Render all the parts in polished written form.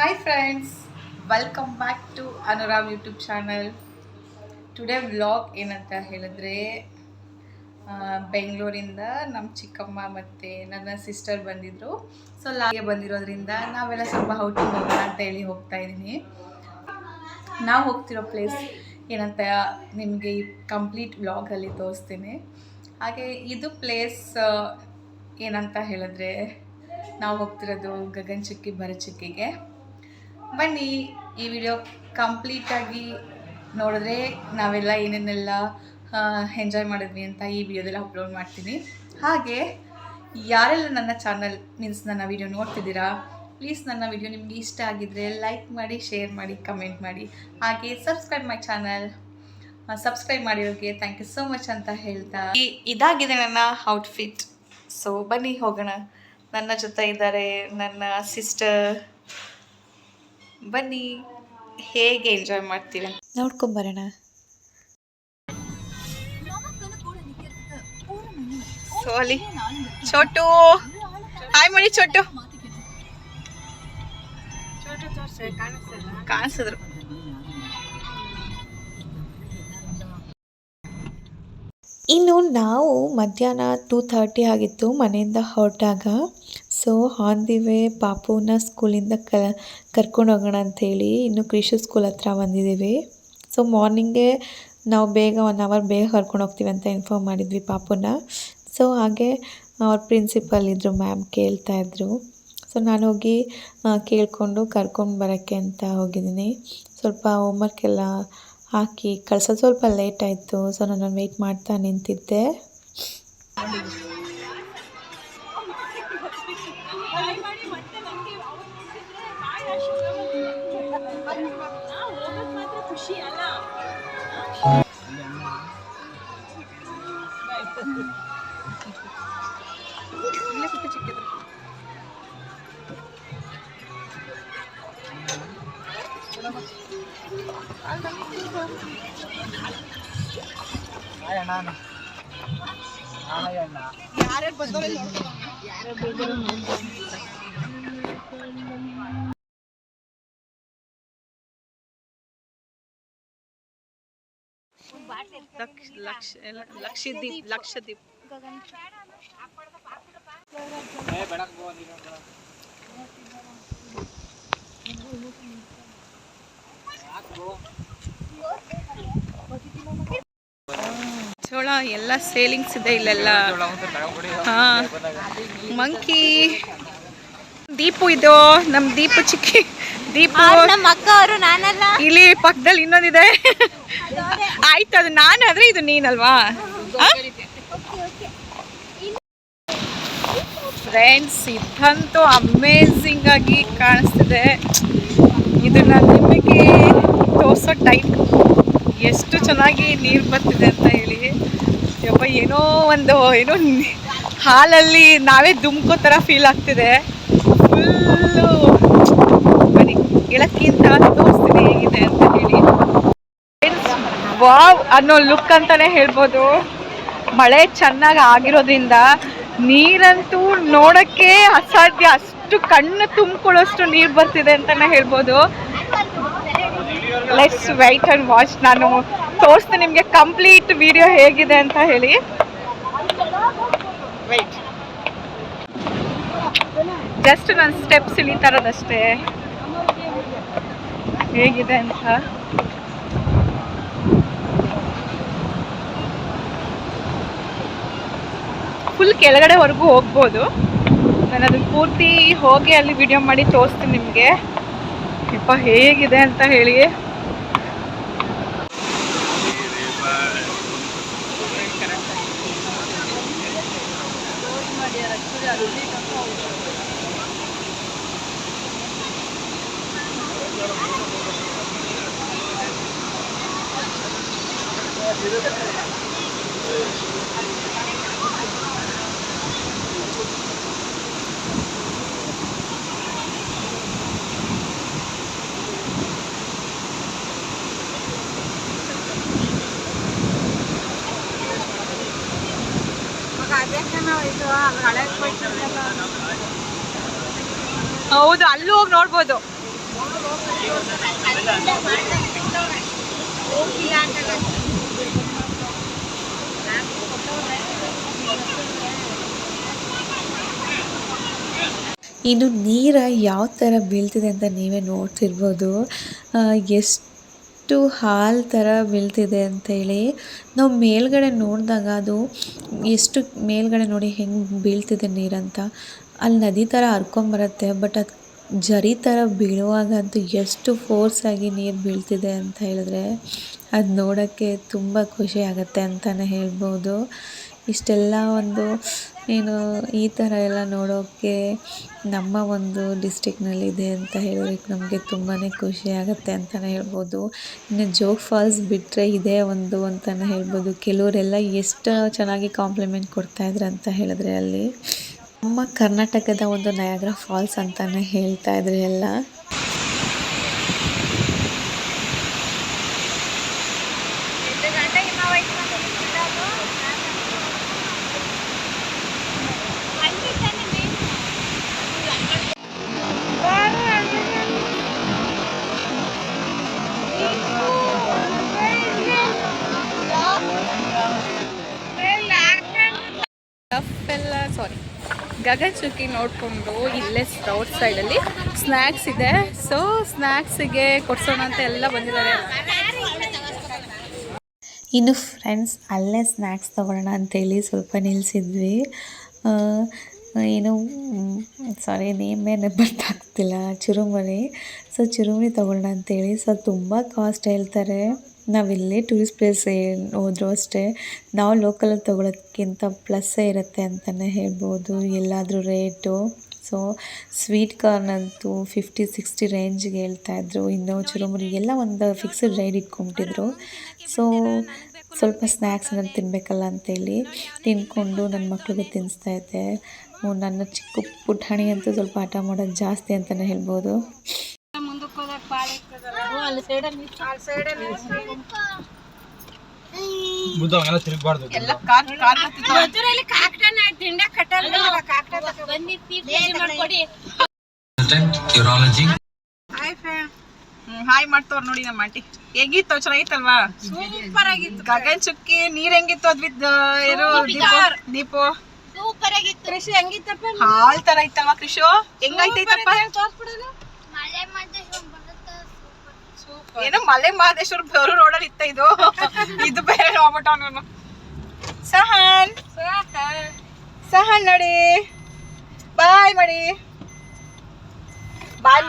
Hi friends, welcome back to Anurag YouTube channel. Today vlog ಏನಂತ ಹೇಳಿದ್ರೆ ಬೆಂಗಳೂರಿಂದ ನಮ್ಮ ಚಿಕ್ಕಮ್ಮ ಮತ್ತು ನನ್ನ ಸಿಸ್ಟರ್ ಬಂದಿದ್ದರು. ಸೊ ಲಾಗೆ ಬಂದಿರೋದ್ರಿಂದ ನಾವೆಲ್ಲ ಸ್ವಲ್ಪ ಔಟಿಂಗ್ ಹೋಗೋಣ ಅಂತ ಹೇಳಿ ಹೋಗ್ತಾ ಇದ್ದೀನಿ. ನಾವು ಹೋಗ್ತಿರೋ ಪ್ಲೇಸ್ ಏನಂತ ನಿಮಗೆ ಈ ಕಂಪ್ಲೀಟ್ ವ್ಲಾಗಲ್ಲಿ ತೋರಿಸ್ತೀನಿ. ಹಾಗೆ ಇದು ಪ್ಲೇಸ್ ಏನಂತ ಹೇಳಿದ್ರೆ ನಾವು ಹೋಗ್ತಿರೋದು ಗಗನಚುಕ್ಕಿ ಭರಚುಕ್ಕಿಗೆ. ಬನ್ನಿ ಈ ವಿಡಿಯೋ ಕಂಪ್ಲೀಟಾಗಿ ನೋಡಿದ್ರೆ ನಾವೆಲ್ಲ ಏನೇನೆಲ್ಲ ಎಂಜಾಯ್ ಮಾಡಿದ್ವಿ ಅಂತ ಈ ವಿಡಿಯೋದಲ್ಲಿ ಅಪ್ಲೋಡ್ ಮಾಡ್ತೀನಿ. ಹಾಗೆ ಯಾರೆಲ್ಲ ನನ್ನ ಚಾನಲ್ ಮೀನ್ಸ್ ನನ್ನ ವಿಡಿಯೋ ನೋಡ್ತಿದ್ದೀರಾ, ಪ್ಲೀಸ್ ನನ್ನ ವಿಡಿಯೋ ನಿಮಗೆ ಇಷ್ಟ ಆಗಿದ್ದರೆ ಲೈಕ್ ಮಾಡಿ, ಶೇರ್ ಮಾಡಿ, ಕಮೆಂಟ್ ಮಾಡಿ. ಹಾಗೆ ಸಬ್ಸ್ಕ್ರೈಬ್ ಮೈ ಚಾನಲ್. ಸಬ್ಸ್ಕ್ರೈಬ್ ಮಾಡಿರೋರಿಗೆ ಥ್ಯಾಂಕ್ ಯು ಸೋ ಮಚ್ ಅಂತ ಹೇಳ್ತಾ ಇದಾಗಿದೆ ನನ್ನ ಔಟ್ಫಿಟ್. ಸೊ ಬನ್ನಿ ಹೋಗೋಣ. ನನ್ನ ಜೊತೆ ಇದ್ದಾರೆ ನನ್ನ ಸಿಸ್ಟರ್. ಬನ್ನಿ ಹೇಗೆ ಎಂಜಾಯ್ ಮಾಡ್ತೀವಿ ನೋಡ್ಕೊಂಬರೋಣ. ಸೊ ಅಲ್ಲಿ ಚೋಟು, ಹಾಯ್ ಮಾಡಿ ಚೋಟು. ಕಾಣಿಸಿದ್ರು. ಇನ್ನು ನಾವು ಮಧ್ಯಾಹ್ನ 2:30 ಆಗಿತ್ತು ಮನೆಯಿಂದ ಹೊರಟಾಗ. ಸೊ ಆನ್ ದಿ ವೇ ಪಾಪುನ ಸ್ಕೂಲಿಂದ ಕರ್ಕೊಂಡು ಹೋಗೋಣ ಅಂಥೇಳಿ ಇನ್ನು ಕೃಷಿ ಸ್ಕೂಲ್ ಹತ್ರ ಬಂದಿದ್ದೀವಿ. ಸೊ ಮಾರ್ನಿಂಗೇ ನಾವು ಬೇಗ 1 ಅವರ್ ಬೇಗ ಕರ್ಕೊಂಡು ಹೋಗ್ತೀವಿ ಅಂತ ಇನ್ಫಾರ್ಮ್ ಮಾಡಿದ್ವಿ ಪಾಪುನ. ಸೊ ಹಾಗೆ ಅವ್ರ ಪ್ರಿನ್ಸಿಪಲ್ ಇದ್ದರು, ಮ್ಯಾಮ್ ಕೇಳ್ತಾಯಿದ್ರು. ಸೊ ನಾನು ಹೋಗಿ ಕೇಳಿಕೊಂಡು ಕರ್ಕೊಂಡು ಬರೋಕ್ಕೆ ಅಂತ ಹೋಗಿದ್ದೀನಿ. ಸ್ವಲ್ಪ ಹೋಮ್ವರ್ಕ್ ಎಲ್ಲ ಹಾಕಿ ಕಳ್ಸೋದು ಸ್ವಲ್ಪ ಲೇಟ್ ಆಯಿತು. ಸೊ ನಾನು ವೆಯ್ಟ್ ಮಾಡ್ತಾ ನಿಂತಿದ್ದೆ. ಲಕ್ಷದೀಪ್ ಚೋಳ ಎಲ್ಲ ಸೇಲಿಂಗ್ಸ್ ಇದೆ ಇಲ್ಲೆಲ್ಲ. ಮಂಕಿ ದೀಪು, ಇದು ನಮ್ ದೀಪು, ಚಿಕ್ಕಿ ದೀಪು ನಮ್ಮ ಅಕ್ಕ ಅವರು. ನಾನಲ್ಲ, ಇಲ್ಲಿ ಪಕ್ಕದಲ್ಲಿ ಇನ್ನೊಂದಿದೆ. ಆಯ್ತು, ಅದು ನಾನಾದ್ರೆ ಇದು ನೀನಲ್ವಾ? ಫ್ರೆಂಡ್ಸ್, ಇದಂತೂ ಅಮೇಝಿಂಗ್ ಆಗಿ ಕಾಣಿಸ್ತಿದೆ. ಇದನ್ನ ನಿಮಗೆ ತೋರ್ಸೋ ಟೈಮ್ ಎಷ್ಟು ಚೆನ್ನಾಗಿ ನೀರು ಬರ್ತಿದೆ ಅಂತ ಹೇಳಿ. ಯಪ್ಪ, ಏನೋ ಹಾಲಲ್ಲಿ ನಾವೇ ಧುಮ್ಕೋ ಥರ ಫೀಲ್ ಆಗ್ತಿದೆ. ಫುಲ್ಲು ಬನ್ನಿ ಗೆಳಕ್ಕಿಂತ ತೋರಿಸ್ತೀನಿ ಹೇಗಿದೆ ಅಂತ ಹೇಳಿ. ವಾವ್ ಅನ್ನೋ ಲುಕ್ ಅಂತಾನೆ ಹೇಳ್ಬೋದು. ಮಳೆ ಚೆನ್ನಾಗಿ ಆಗಿರೋದ್ರಿಂದ ನೀರಂತೂ ನೋಡೋಕ್ಕೆ ಅಸಾಧ್ಯ, ಅಷ್ಟು ಕಣ್ಣು ತುಂಬಿಕೊಳ್ಳೋಷ್ಟು ನೀರು ಬರ್ತಿದೆ ಅಂತಾನೆ ಹೇಳ್ಬೋದು. Let's wait and watch. ನಾನು ತೋರಿಸ್ತೀನಿ ನಿಮಗೆ ಕಂಪ್ಲೀಟ್ ವಿಡಿಯೋ ಹೇಗಿದೆ ಅಂತ ಹೇಳಿ. ವೆಯ್ಟ್, ಜಸ್ಟ್ ನಾನು ಸ್ಟೆಪ್ಸ್ ಇಳಿತಾ ಇರೋದಷ್ಟೇ ಹೇಗಿದೆ ಅಂತ. ಫುಲ್ ಕೆಳಗಡೆವರೆಗೂ ಹೋಗ್ಬೋದು. ನಾನು ಅದನ್ನು ಪೂರ್ತಿ ಹೋಗಿ ಅಲ್ಲಿ ವಿಡಿಯೋ ಮಾಡಿ ತೋರಿಸ್ತೀನಿ ನಿಮಗೆ ಯಪ್ಪ ಹೇಗಿದೆ ಅಂತ ಹೇಳಿ. ಹೌದು, ಅಲ್ಲೂ ಹೋಗಿ ನೋಡ್ಬೋದು. ಇನ್ನು ನೀರು ಯಾವ ಥರ ಬೀಳ್ತಿದೆ ಅಂತ ನೀವೇ ನೋಡ್ತಿರ್ಬೋದು. ಎಷ್ಟು ಹಾಲು ಥರ ಬೀಳ್ತಿದೆ ಅಂತೇಳಿ. ನಾವು ಮೇಲ್ಗಡೆ ನೋಡಿದಾಗ ಅದು ಎಷ್ಟು ಮೇಲ್ಗಡೆ ನೋಡಿ ಹೆಂಗೆ ಬೀಳ್ತಿದೆ ನೀರಂತ. ಅಲ್ಲಿ ನದಿ ಥರ ಹರ್ಕೊಂಬರುತ್ತೆ, ಬಟ್ ಅದು ಜರಿ ಥರ ಬೀಳುವಾಗ ಅಂತೂ ಎಷ್ಟು ಫೋರ್ಸಾಗಿ ನೀರು ಬೀಳ್ತಿದೆ ಅಂತ ಹೇಳಿದ್ರೆ ಅದು ನೋಡೋಕ್ಕೆ ತುಂಬ ಖುಷಿ ಆಗುತ್ತೆ ಅಂತಲೇ ಹೇಳ್ಬೋದು. ಇಷ್ಟೆಲ್ಲ ಒಂದು ಏನು ಈ ಥರ ಎಲ್ಲ ನೋಡೋಕ್ಕೆ ನಮ್ಮ ಒಂದು ಡಿಸ್ಟಿಕ್ನಲ್ಲಿದೆ ಅಂತ ಹೇಳೋದಕ್ಕೆ ನಮಗೆ ತುಂಬಾ ಖುಷಿ ಆಗುತ್ತೆ ಅಂತಲೇ ಹೇಳ್ಬೋದು. ಇನ್ನು ಜೋಗ್ ಫಾಲ್ಸ್ ಬಿಟ್ಟರೆ ಇದೇ ಒಂದು ಅಂತಲೇ ಹೇಳ್ಬೋದು. ಕೆಲವರೆಲ್ಲ ಎಷ್ಟು ಚೆನ್ನಾಗಿ ಕಾಂಪ್ಲಿಮೆಂಟ್ ಕೊಡ್ತಾಯಿದ್ರು ಅಂತ ಹೇಳಿದ್ರೆ ಅಲ್ಲಿ ನಮ್ಮ ಕರ್ನಾಟಕದ ಒಂದು ನಯಾಗ್ರಾ ಫಾಲ್ಸ್ ಅಂತಲೇ ಹೇಳ್ತಾಯಿದ್ರು ಎಲ್ಲ. ಗಗನಚುಕ್ಕಿ ನೋಡಿಕೊಂಡು ಇಲ್ಲೇ ರೋಡ್ ಸೈಡಲ್ಲಿ ಸ್ನ್ಯಾಕ್ಸ್ ಇದೆ. ಸೊ ಸ್ನ್ಯಾಕ್ಸಿಗೆ ಕೊಡ್ಸೋಣ ಅಂತ ಎಲ್ಲ ಬಂದಿದ್ದಾರೆ. ಇನ್ನು ಫ್ರೆಂಡ್ಸ್ ಅಲ್ಲೇ ಸ್ನ್ಯಾಕ್ಸ್ ತೊಗೊಳ್ಳೋಣ ಅಂತೇಳಿ ಸ್ವಲ್ಪ ನಿಲ್ಲಿಸಿದ್ವಿ. ಏನು ನೇಮೇ ಬರ್ತಾಗ್ತಿಲ್ಲ, ಚುರುಮುರಿ. ಸೊ ಚುರುಮುರಿ ತೊಗೊಳ್ಳೋಣ ಅಂತೇಳಿ. ಸೊ ತುಂಬ ಕಾಸ್ಟ್ ಹೇಳ್ತಾರೆ. ನಾವೆಲ್ಲೇ ಟೂರಿಸ್ಟ್ ಪ್ಲೇಸ್ ಹೋದರೂ ಅಷ್ಟೇ ನಾವು ಲೋಕಲಲ್ಲಿ ತೊಗೊಳೋದಕ್ಕಿಂತ ಪ್ಲಸ್ಸೇ ಇರುತ್ತೆ ಅಂತಲೇ ಹೇಳ್ಬೋದು ಎಲ್ಲಾದರೂ ರೇಟು. ಸೊ ಸ್ವೀಟ್ ಕಾರ್ನ್ ಅಂತೂ 50-60 ರೇಂಜ್ಗೆ ಹೇಳ್ತಾಯಿದ್ರು. ಇನ್ನು ಚುರುಮುರಿ ಎಲ್ಲ ಒಂದು ಫಿಕ್ಸ್ಡ್ ರೇಟ್ ಇಟ್ಕೊಂಬಿಟ್ಟಿದ್ರು. ಸೊ ಸ್ವಲ್ಪ ಸ್ನ್ಯಾಕ್ಸನ್ನು ತಿನ್ನಬೇಕಲ್ಲ ಅಂತೇಳಿ ತಿಂದ್ಕೊಂಡು ನನ್ನ ಮಕ್ಳಿಗೂ ತಿನ್ನಿಸ್ತಾಯಿದ್ದೆ. ನನ್ನ ಚಿಕ್ಕ ಪುಟಾಣಿ ಅಂತೂ ಸ್ವಲ್ಪ ಹಠ ಮಾಡೋದು ಜಾಸ್ತಿ ಅಂತಲೇ ಹೇಳ್ಬೋದು. ಹಾಯ್ ಮಾಡ್ತವ್ರ ನೋಡಿ ನಮ್ಮ ಆಂಟಿ. ಹೇಗಿತ್ತು? ಚೆನ್ನಾಗಿತ್ತಲ್ವಾ? ಸೂಪರ್ ಆಗಿತ್ತು. ಗಗನಚುಕ್ಕಿ ನೀರ್ ಹೆಂಗಿತ್ತು? ಅದ್ವಿದ್ ದೀಪು ಸೂಪರ್ ಆಗಿತ್ತು. ಕೃಷಿ ಹೆಂಗಿತ್ತಪ್ಪ? ಹಾಲ್ ತರ ಇತ್ತಲ್ವಾ ಕೃಷಿ? ಹೆಂಗೈತೈತಪ್ಪ? ಏನೋ ಮಲೆ ಮಹದೇಶ್ವರ ಬೇರು ರೋಡಲ್ಲಿ ಇತ್ತ. ಇದು ಬೇರೆ ಹೋಗ್ಬಿಟ್ಟ ಅವನು. ಸಹನ್ ನೋಡಿ, ಬಾಯ್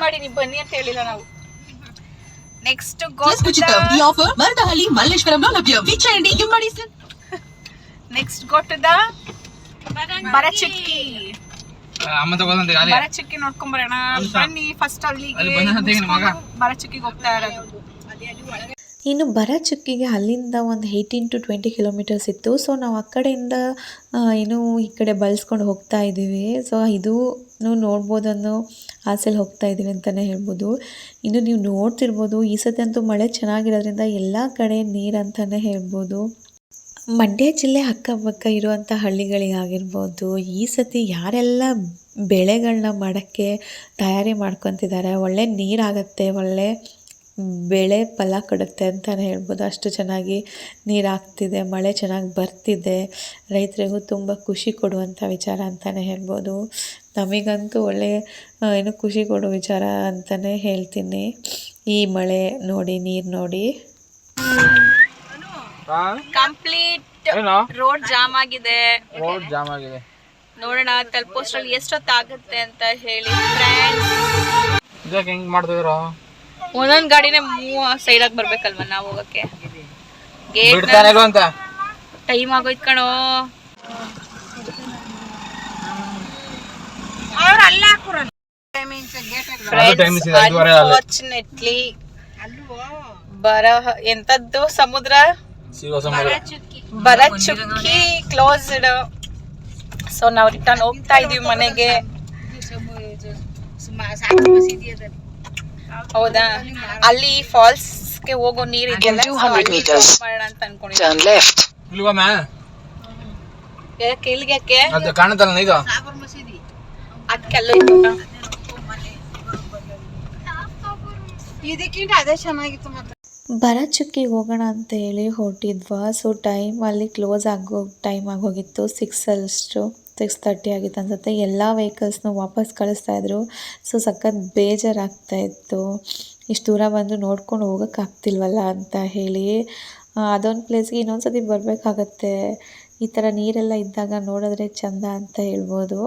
ಮಾಡಿ ನೀವು ಬನ್ನಿ ಅಂತ ಹೇಳಿಲ್ಲ ನಾವು. ನೆಕ್ಸ್ಟ್ ಮರದಹಳ್ಳಿ ಮಲ್ಲೇಶ್ವರಂలో ಲಭ್ಯ. ವಿಚಾರಣೆ ಮಾಡಿ ಸರ್. ನೆಕ್ಸ್ಟ್ ಗೊಟ್ಟದ ಬರಚುಕ್ಕಿ ನೋಡ್ಕೊಂಡ್ ಬರೋಣ ಬನ್ನಿ. ಫಸ್ಟ್ ಅಲ್ಲಿ ಬರಚುಕ್ಕಿಗೆ ಹೋಗ್ತಾ ಇರೋದು. ಇನ್ನು ಬರಚುಕ್ಕಿಗೆ ಅಲ್ಲಿಂದ ಒಂದು 18 to 20 ಕಿಲೋಮೀಟರ್ಸ್ ಇತ್ತು. ಸೊ ನಾವು ಆ ಕಡೆಯಿಂದ ಏನು ಈ ಕಡೆ ಬಳಸ್ಕೊಂಡು ಹೋಗ್ತಾ ಇದ್ದೀವಿ. ಸೊ ಇದು ನೋಡ್ಬೋದು ಅನ್ನೋ ಆಸೆಲಿ ಹೋಗ್ತಾ ಇದ್ದೀವಿ ಅಂತಲೇ ಹೇಳ್ಬೋದು. ಇನ್ನು ನೀವು ನೋಡ್ತಿರ್ಬೋದು ಈ ಸತಿ ಅಂತೂ ಮಳೆ ಚೆನ್ನಾಗಿರೋದ್ರಿಂದ ಎಲ್ಲ ಕಡೆ ನೀರು ಅಂತಲೇ ಹೇಳ್ಬೋದು. ಮಂಡ್ಯ ಜಿಲ್ಲೆ ಅಕ್ಕಪಕ್ಕ ಇರುವಂಥ ಹಳ್ಳಿಗಳಿಗಾಗಿರ್ಬೋದು ಈ ಸತಿ ಯಾರೆಲ್ಲ ಬೆಳೆಗಳನ್ನ ಮಾಡೋಕ್ಕೆ ತಯಾರಿ ಮಾಡ್ಕೊತಿದ್ದಾರೆ, ಒಳ್ಳೆ ನೀರಾಗತ್ತೆ, ಒಳ್ಳೆ ಬೆಳೆ ಫಲ ಕೊಡುತ್ತೆ ಅಂತಲೇ ಹೇಳ್ಬೋದು. ಅಷ್ಟು ಚೆನ್ನಾಗಿ ನೀರು ಆಗ್ತಿದೆ, ಮಳೆ ಚೆನ್ನಾಗಿ ಬರ್ತಿದೆ. ರೈತರಿಗೂ ತುಂಬ ಖುಷಿ ಕೊಡುವಂಥ ವಿಚಾರ ಅಂತಲೇ ಹೇಳ್ಬೋದು. ನಮಗಂತೂ ಒಳ್ಳೆ ಏನು ಖುಷಿ ಕೊಡೋ ವಿಚಾರ ಅಂತಲೇ ಹೇಳ್ತೀನಿ. ಈ ಮಳೆ ನೋಡಿ, ನೀರು ನೋಡಿ. ಕಂಪ್ಲೀಟ್ ರೋಡ್ ಜಾಮ್ ಆಗಿದೆ. ನೋಡೋಣ ತಲುಪೋಷ್ಟ್ರಲ್ಲಿ ಎಷ್ಟೊತ್ತಾಗುತ್ತೆ ಅಂತ ಹೇಳಿ ಫ್ರೆಂಡ್ಸ್. ಹೆಂಗ್ ಮಾಡ್ತಿದ್ರು ಒಂದೊಂದ್ ಗಾಡಿನೇ ಸೈಡ್ ಆಗಿ ಬರ್ಬೇಕಲ್ವಾ ನಾವು ಹೋಗಕ್ಕೆ. ಟೈಮ್ ಆಗೋಯ್ತು ಕಣೋ. ಅನ್ಫಾರ್ಚುನೇಟ್ಲಿ ಎಂತದ್ದು ಸಮುದ್ರ ಬರಚುಕ್ಕಿ ಕ್ಲೋಸ್ಡ್. ಸೊ ನಾವು ರಿಟರ್ನ್ ಹೋಗ್ತಾ ಇದೀವಿ ಮನೆಗೆ. ಹೌದಾ, ಅಲ್ಲಿ ಫಾಲ್ಸ್ ಗೆ ಹೋಗೋ ನೀರ್ ಇದೆಯಲ್ಲ ಅಂತ ಅನ್ಕೊಂಡಿದ್ದೆ. ಕೆಲ್ಗೆ ಕಾಣುತ್ತಲ್ಲ ಇದು ಅದಕ್ಕೆಲ್ಲ ಇತ್ತು. ಇದಕ್ಕಿಂತ ಅದೇ ಚೆನ್ನಾಗಿತ್ತು ಮತ್ತೆ. ಭರಚುಕ್ಕಿಗೆ ಹೋಗೋಣ ಅಂತ ಹೇಳಿ ಹೊರಟಿದ್ವಾ. ಸೊ ಟೈಮ್ ಅಲ್ಲಿ ಕ್ಲೋಸ್ ಆಗೋ ಟೈಮ್ ಆಗೋಗಿತ್ತು. 6:30 ಆಗಿತ್ತು ಅನ್ಸುತ್ತೆ. ಎಲ್ಲ ವೆಹಿಕಲ್ಸ್ನು ವಾಪಸ್ ಕಳಿಸ್ತಾಯಿದ್ರು. ಸೊ ಸಖತ್ ಬೇಜಾರಾಗ್ತಾಯಿತ್ತು, ಇಷ್ಟು ದೂರ ಬಂದು ನೋಡ್ಕೊಂಡು ಹೋಗೋಕ್ಕಾಗ್ತಿಲ್ವಲ್ಲ ಅಂತ ಹೇಳಿ. ಅದೊಂದು ಪ್ಲೇಸ್ಗೆ ಇನ್ನೊಂದು ಸತಿ ಬರಬೇಕಾಗತ್ತೆ. ಈ ಥರ ನೀರೆಲ್ಲ ಇದ್ದಾಗ ನೋಡಿದ್ರೆ ಚೆಂದ ಅಂತ ಹೇಳ್ಬೋದು.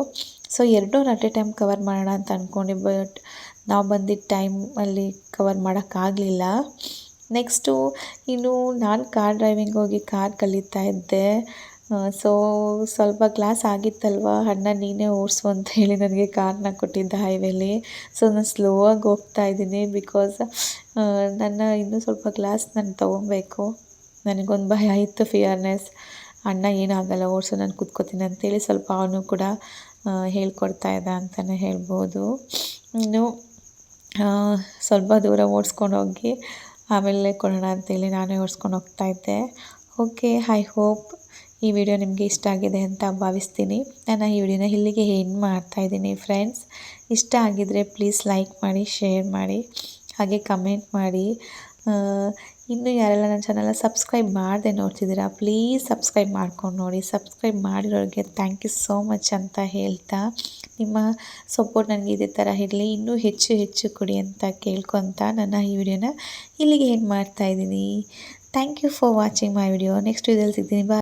ಸೊ ಎರಡೂ ಅಟ್ ಎ ಟೈಮ್ ಕವರ್ ಮಾಡೋಣ ಅಂತ ಅಂದ್ಕೊಂಡೆ, ಬಟ್ ನಾವು ಬಂದಿದ್ದ ಟೈಮಲ್ಲಿ ಕವರ್ ಮಾಡೋಕ್ಕಾಗಲಿಲ್ಲ. ನೆಕ್ಸ್ಟು ಇನ್ನು ನಾನು ಕಾರ್ ಡ್ರೈವಿಂಗ್ ಹೋಗಿ ಕಾರ್ ಕಲಿತಾ ಇದ್ದೆ. ಸೊ ಸ್ವಲ್ಪ ಕ್ಲಾಸ್ ಆಗಿತ್ತಲ್ವ, ಅಣ್ಣ ನೀನೇ ಓಡಿಸು ಅಂತ ಹೇಳಿ ನನಗೆ ಕಾರ್ನ ಕೊಟ್ಟಿದ್ದ ಹೈವೇಲಿ. ಸೊ ನಾನು ಸ್ಲೋ ಆಗಿ ಹೋಗ್ತಾ ಇದ್ದೀನಿ, ಬಿಕಾಸ್ ನನ್ನ ಇನ್ನೂ ಸ್ವಲ್ಪ ಕ್ಲಾಸ್ ನಾನು ತೊಗೊಬೇಕು. ನನಗೊಂದು ಭಯ ಇತ್ತು, ಫಿಯರ್ನೆಸ್. ಅಣ್ಣ ಏನಾಗಲ್ಲ ಓಡಿಸು, ನಾನು ಕೂತ್ಕೋತೀನಿ ಅಂತೇಳಿ ಸ್ವಲ್ಪ ಅವನು ಕೂಡ ಹೇಳ್ಕೊಡ್ತಾ ಇದ್ದ ಅಂತಲೇ ಹೇಳ್ಬೋದು. ಇನ್ನು ಸ್ವಲ್ಪ ದೂರ ಓಡಿಸ್ಕೊಂಡು ಹೋಗಿ ಆಮೇಲೆ ಕೊಡೋಣ ಅಂತೇಳಿ ನಾನೇ ಓಡಿಸ್ಕೊಂಡು ಹೋಗ್ತಾಯಿದ್ದೆ. ಓಕೆ, ಐ ಹೋಪ್ ಈ ವಿಡಿಯೋ ನಿಮಗೆ ಇಷ್ಟ ಆಗಿದೆ ಅಂತ ಭಾವಿಸ್ತೀನಿ. ನಾನು ಈ ವಿಡಿಯೋನ ಇಲ್ಲಿಗೆ ಎಂಡ್ ಮಾಡ್ತಾಯಿದ್ದೀನಿ ಫ್ರೆಂಡ್ಸ್. ಇಷ್ಟ ಆಗಿದ್ದರೆ ಪ್ಲೀಸ್ ಲೈಕ್ ಮಾಡಿ, ಶೇರ್ ಮಾಡಿ, ಹಾಗೆ ಕಮೆಂಟ್ ಮಾಡಿ. ಇನ್ನೂ ಯಾರೆಲ್ಲ ನನ್ನ ಚಾನಲ್ನ ಸಬ್ಸ್ಕ್ರೈಬ್ ಮಾಡದೆ ನೋಡ್ತಿದ್ದೀರಾ, ಪ್ಲೀಸ್ ಸಬ್ಸ್ಕ್ರೈಬ್ ಮಾಡ್ಕೊಂಡು ನೋಡಿ. ಸಬ್ಸ್ಕ್ರೈಬ್ ಮಾಡಿರೋರಿಗೆ ಥ್ಯಾಂಕ್ ಯು ಸೋ ಮಚ್ ಅಂತ ಹೇಳ್ತಾ, ನಿಮ್ಮ ಸಪೋರ್ಟ್ ನನಗೆ ಇದೇ ಥರ ಇರಲಿ, ಇನ್ನೂ ಹೆಚ್ಚು ಹೆಚ್ಚು ಕೊಡಿ ಅಂತ ಕೇಳ್ಕೊತ ನನ್ನ ಈ ವಿಡಿಯೋನ ಇಲ್ಲಿಗೆ ಎಂಡ್ ಮಾಡ್ತಾಯಿದ್ದೀನಿ. Thank you for watching my video. Next ವಿಡಿಯೋದಲ್ಲಿ ಸಿಗ್ತೀನಿ. ಬಾಯ್.